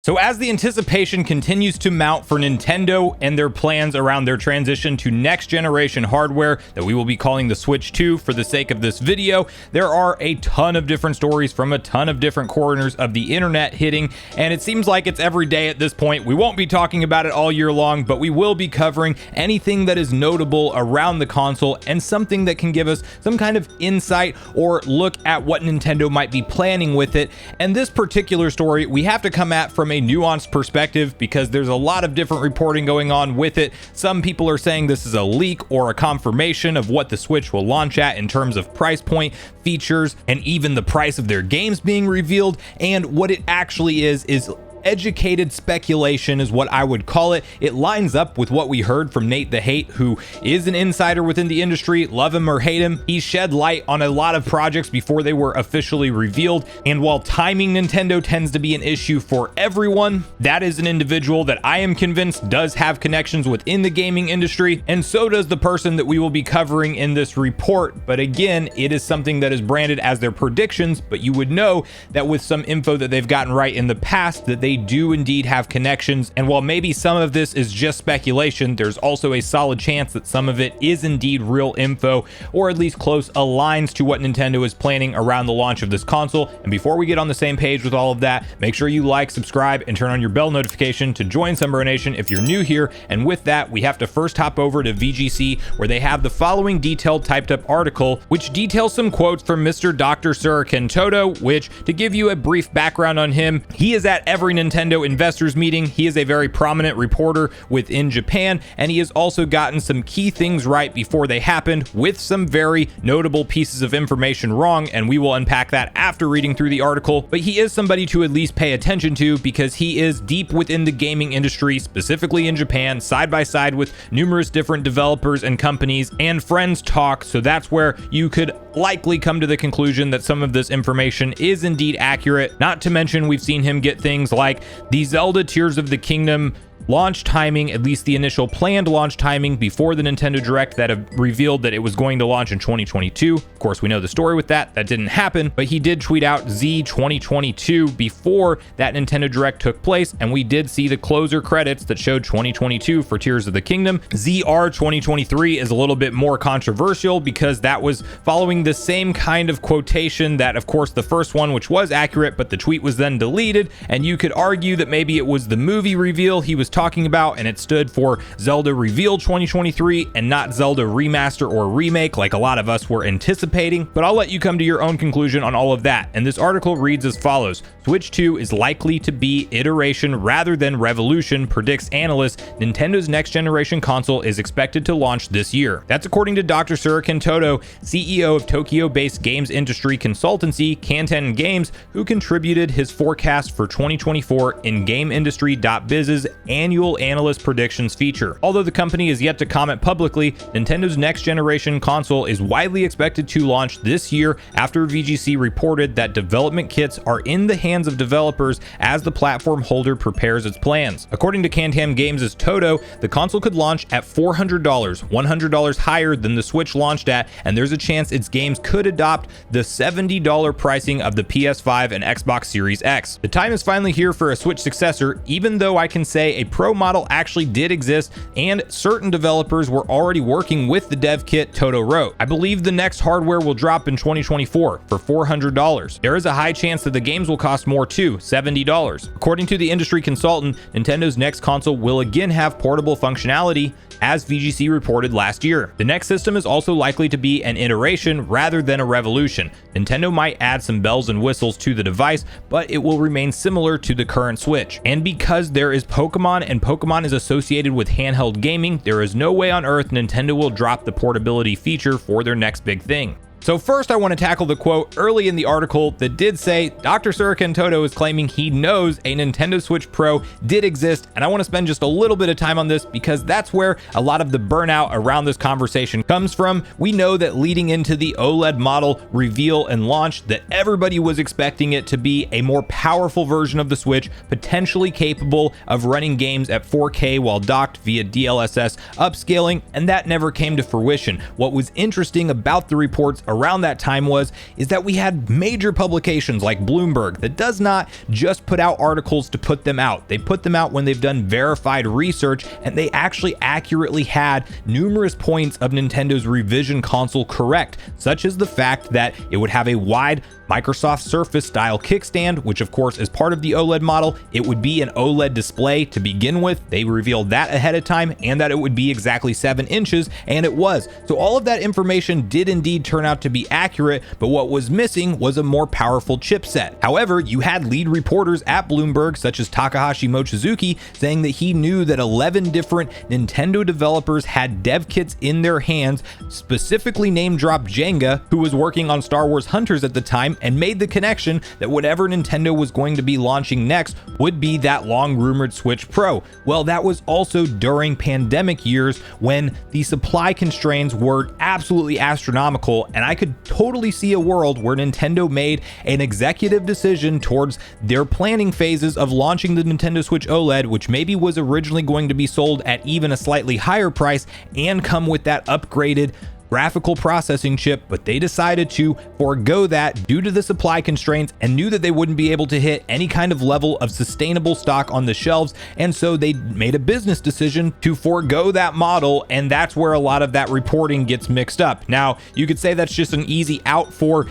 So as the anticipation continues to mount for Nintendo and their plans around their transition to next generation hardware that we will be calling the Switch 2 for the sake of this video, there are a ton of different stories from a ton of different corners of the internet hitting, and it seems like it's every day at this point. We won't be talking about it all year long, but we will be covering anything that is notable around the console and something that can give us some kind of insight or look at what Nintendo might be planning with it. And this particular story we have to come at from a nuanced perspective because there's a lot of different reporting going on with it. Some people are saying this is a leak or a confirmation of what the Switch will launch at in terms of price point, features, and even the price of their games being revealed. And what it actually is educated speculation is what I would call it. It lines up with what we heard from Nate the Hate, who is an insider within the industry. Love him or hate him, he shed light on a lot of projects before they were officially revealed. And while timing Nintendo tends to be an issue for everyone, that is an individual that I am convinced does have connections within the gaming industry, and so does the person that we will be covering in this report. But again, it is something that is branded as their predictions, but you would know that with some info that they've gotten right in the past, that they do indeed have connections. And while maybe some of this is just speculation, there's also a solid chance that some of it is indeed real info, or at least close aligns to what Nintendo is planning around the launch of this console. And before we get on the same page with all of that, make sure you like, subscribe, and turn on your bell notification to join Sunbro Nation if you're new here. And with that, we have to first hop over to VGC, where they have the following detailed typed up article, which details some quotes from Mr. Dr. Trentendo, which, to give you a brief background on him, he is at every Nintendo investors meeting. He is a very prominent reporter within Japan, and he has also gotten some key things right before they happened, with some very notable pieces of information wrong, and we will unpack that after reading through the article. But he is somebody to at least pay attention to because he is deep within the gaming industry, specifically in Japan, side by side with numerous different developers and companies, and friends talk. So that's where you could likely come to the conclusion that some of this information is indeed accurate. Not to mention, we've seen him get things like the Zelda Tears of the Kingdom launch timing, at least the initial planned launch timing before the Nintendo Direct that have revealed that it was going to launch in 2022. Of course, we know the story with that. That didn't happen, but he did tweet out Z 2022 before that Nintendo Direct took place, and we did see the closer credits that showed 2022 for Tears of the Kingdom. ZR 2023 is a little bit more controversial because that was following the same kind of quotation that, of course, the first one, which was accurate, but the tweet was then deleted, and you could argue that maybe it was the movie reveal he was talking about, and it stood for Zelda Reveal 2023 and not Zelda Remaster or Remake like a lot of us were anticipating. But I'll let you come to your own conclusion on all of that. And this article reads as follows: Switch 2 is likely to be iteration rather than revolution, predicts analyst. Nintendo's next generation console is expected to launch this year. That's according to Dr. Trentendo, CEO of Tokyo-based games industry consultancy Kanten Games, who contributed his forecast for 2024 in GameIndustry.biz's annual analyst predictions feature. Although the company is yet to comment publicly, Nintendo's next generation console is widely expected to launch this year after VGC reported that development kits are in the hands of developers as the platform holder prepares its plans. According to Kanten Games' Toto, the console could launch at $400, $100 higher than the Switch launched at, and there's a chance its games could adopt the $70 pricing of the PS5 and Xbox Series X. The time is finally here for a Switch successor, even though I can say a Pro model actually did exist and certain developers were already working with the dev kit, Toto wrote. I believe the next hardware will drop in 2024 for $400. There is a high chance that the games will cost more too, $70. According to the industry consultant, Nintendo's next console will again have portable functionality, as VGC reported last year. The next system is also likely to be an iteration rather than a revolution. Nintendo might add some bells and whistles to the device, but it will remain similar to the current Switch. And because there is Pokemon and Pokemon is associated with handheld gaming, there is no way on earth Nintendo will drop the portability feature for their next big thing. So first, I want to tackle the quote early in the article that did say Dr. Trentendo is claiming he knows a Nintendo Switch Pro did exist, and I want to spend just a little bit of time on this because that's where a lot of the burnout around this conversation comes from. We know that leading into the OLED model reveal and launch that everybody was expecting it to be a more powerful version of the Switch, potentially capable of running games at 4K while docked via DLSS upscaling, and that never came to fruition. What was interesting about the reports around that time is that we had major publications like Bloomberg that does not just put out articles to put them out. They put them out when they've done verified research, and they actually accurately had numerous points of Nintendo's revision console correct, such as the fact that it would have a wide Microsoft Surface style kickstand, which of course is part of the OLED model. It would be an OLED display to begin with. They revealed that ahead of time, and that it would be exactly 7 inches, and it was. So all of that information did indeed turn out to be accurate, but what was missing was a more powerful chipset. However, you had lead reporters at Bloomberg, such as Takahashi Mochizuki, saying that he knew that 11 different Nintendo developers had dev kits in their hands, specifically name-dropped Jenga, who was working on Star Wars Hunters at the time, and made the connection that whatever Nintendo was going to be launching next would be that long-rumored Switch Pro. Well, that was also during pandemic years when the supply constraints were absolutely astronomical, and I could totally see a world where Nintendo made an executive decision towards their planning phases of launching the Nintendo Switch OLED, which maybe was originally going to be sold at even a slightly higher price and come with that upgraded graphical processing chip, but they decided to forego that due to the supply constraints and knew that they wouldn't be able to hit any kind of level of sustainable stock on the shelves, and so they made a business decision to forego that model, and that's where a lot of that reporting gets mixed up. Now, you could say that's just an easy out for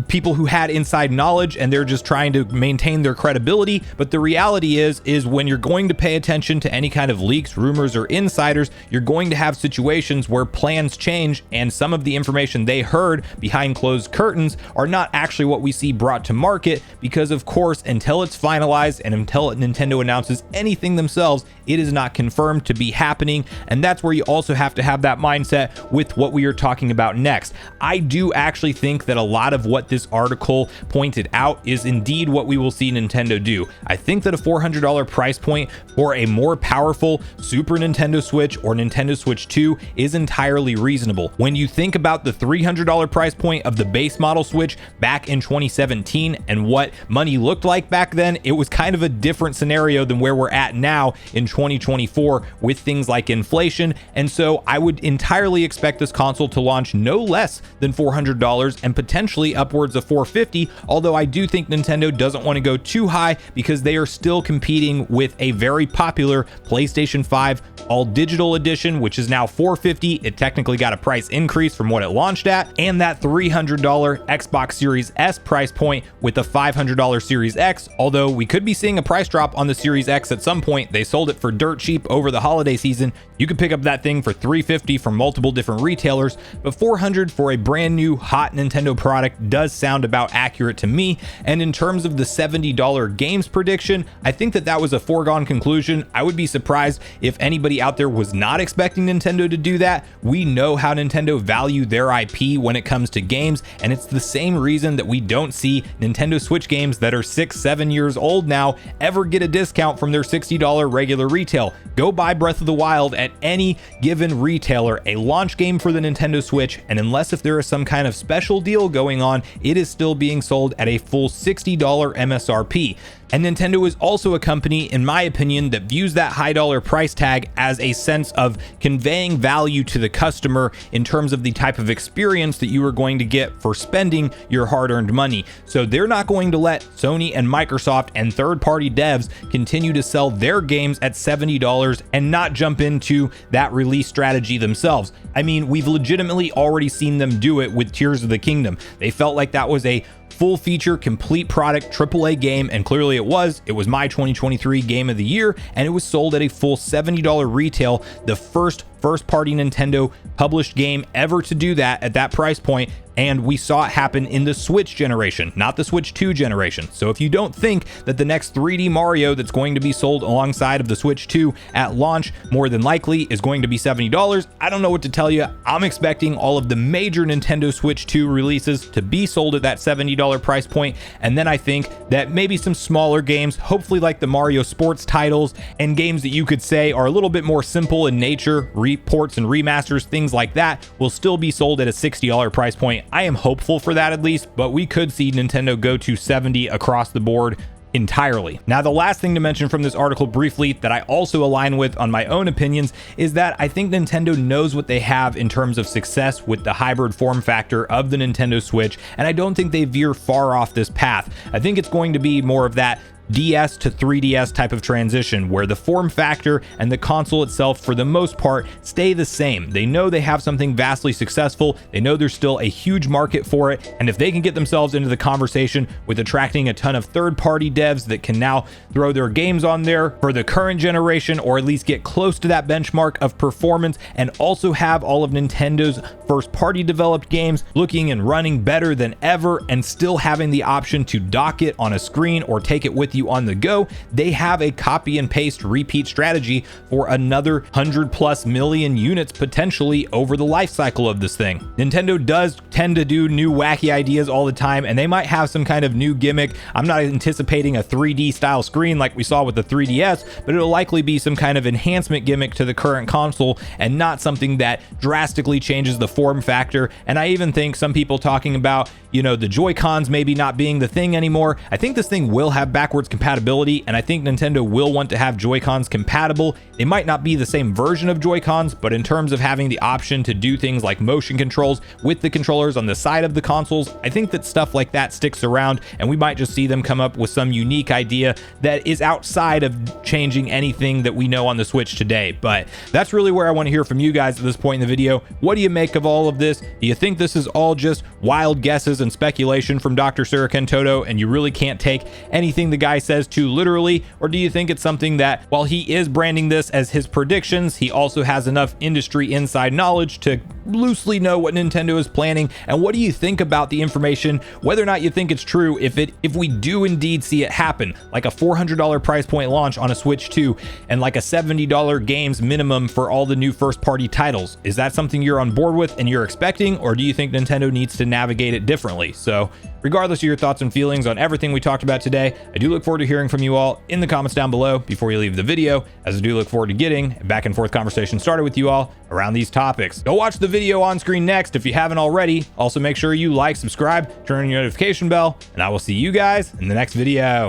people who had inside knowledge and they're just trying to maintain their credibility, but the reality is when you're going to pay attention to any kind of leaks, rumors, or insiders, you're going to have situations where plans change, and some of the information they heard behind closed curtains are not actually what we see brought to market, because of course, until it's finalized and until Nintendo announces anything themselves, it is not confirmed to be happening. And that's where you also have to have that mindset with what we are talking about next. I do actually think that a lot of what this article pointed out is indeed what we will see Nintendo do. I think that a $400 price point for a more powerful Super Nintendo Switch or Nintendo Switch 2 is entirely reasonable. When you think about the $300 price point of the base model Switch back in 2017 and what money looked like back then, it was kind of a different scenario than where we're at now in 2024 with things like inflation. And so I would entirely expect this console to launch no less than $400 and potentially upwards of $450, although I do think Nintendo doesn't want to go too high because they are still competing with a very popular PlayStation 5 all digital edition, which is now $450. It technically got a price increase from what it launched at, and that $300 Xbox Series S price point with the $500 Series X, although we could be seeing a price drop on the Series X at some point. They sold it for dirt cheap over the holiday season. You could pick up that thing for $350 from multiple different retailers, but $400 for a brand new hot Nintendo product does sound about accurate to me. And in terms of the $70 games prediction, I think that was a foregone conclusion. I would be surprised if anybody out there was not expecting Nintendo to do that. We know how Nintendo value their IP when it comes to games, and it's the same reason that we don't see Nintendo Switch games that are 6-7 years old now ever get a discount from their $60 regular retail. Go buy Breath of the Wild at any given retailer, a launch game for the Nintendo Switch, and unless if there is some kind of special deal going on, it is still being sold at a full $60 MSRP. And Nintendo is also a company, in my opinion, that views that high dollar price tag as a sense of conveying value to the customer in terms of the type of experience that you are going to get for spending your hard-earned money. So they're not going to let Sony and Microsoft and third-party devs continue to sell their games at $70 and not jump into that release strategy themselves. I mean, we've legitimately already seen them do it with Tears of the Kingdom. They felt like that was a full feature, complete product, AAA game, and clearly it was. It was my 2023 game of the year, and it was sold at a full $70 retail, the first party Nintendo published game ever to do that at that price point. And we saw it happen in the Switch generation, not the Switch 2 generation. So if you don't think that the next 3D Mario that's going to be sold alongside of the Switch 2 at launch more than likely is going to be $70, I don't know what to tell you. I'm expecting all of the major Nintendo Switch 2 releases to be sold at that $70 price point. And then I think that maybe some smaller games, hopefully like the Mario sports titles and games that you could say are a little bit more simple in nature, reports and remasters, things like that, will still be sold at a $60 price point. I am hopeful for that at least, but we could see Nintendo go to $70 across the board entirely. Now, the last thing to mention from this article briefly that I also align with on my own opinions is that I think Nintendo knows what they have in terms of success with the hybrid form factor of the Nintendo Switch, and I don't think they veer far off this path. I think it's going to be more of that DS to 3DS type of transition where the form factor and the console itself for the most part stay the same. They know they have something vastly successful, they know there's still a huge market for it, and if they can get themselves into the conversation with attracting a ton of third-party devs that can now throw their games on there for the current generation, or at least get close to that benchmark of performance, and also have all of Nintendo's first-party developed games looking and running better than ever, and still having the option to dock it on a screen or take it with you on the go, they have a copy and paste repeat strategy for another 100+ million units potentially over the life cycle of this thing. Nintendo does tend to do new wacky ideas all the time, and they might have some kind of new gimmick. I'm not anticipating a 3D style screen like we saw with the 3DS, but it'll likely be some kind of enhancement gimmick to the current console and not something that drastically changes the form factor. And I even think some people talking about, you know, the Joy-Cons maybe not being the thing anymore. I think this thing will have backwards compatibility, and I think Nintendo will want to have Joy-Cons compatible. It might not be the same version of Joy-Cons, but in terms of having the option to do things like motion controls with the controllers on the side of the consoles, I think that stuff like that sticks around, and we might just see them come up with some unique idea that is outside of changing anything that we know on the Switch today. But that's really where I want to hear from you guys at this point in the video. What do you make of all of this? Do you think this is all just wild guesses and speculation from Dr. Trentendo, and you really can't take anything the guy says too literally? Or do you think it's something that, while he is branding this as his predictions, he also has enough industry inside knowledge to loosely know what Nintendo is planning? And what do you think about the information, whether or not you think it's true, if we do indeed see it happen, like a $400 price point launch on a Switch 2 and like a $70 games minimum for all the new first party titles? Is that something you're on board with and you're expecting, or do you think Nintendo needs to navigate it differently? So regardless of your thoughts and feelings on everything we talked about today, I do look forward to hearing from you all in the comments down below before you leave the video, as I do look forward to getting a back and forth conversation started with you all around these topics. Go watch the video on screen next if you haven't already. Also make sure you like, subscribe, turn on your notification bell, and I will see you guys in the next video.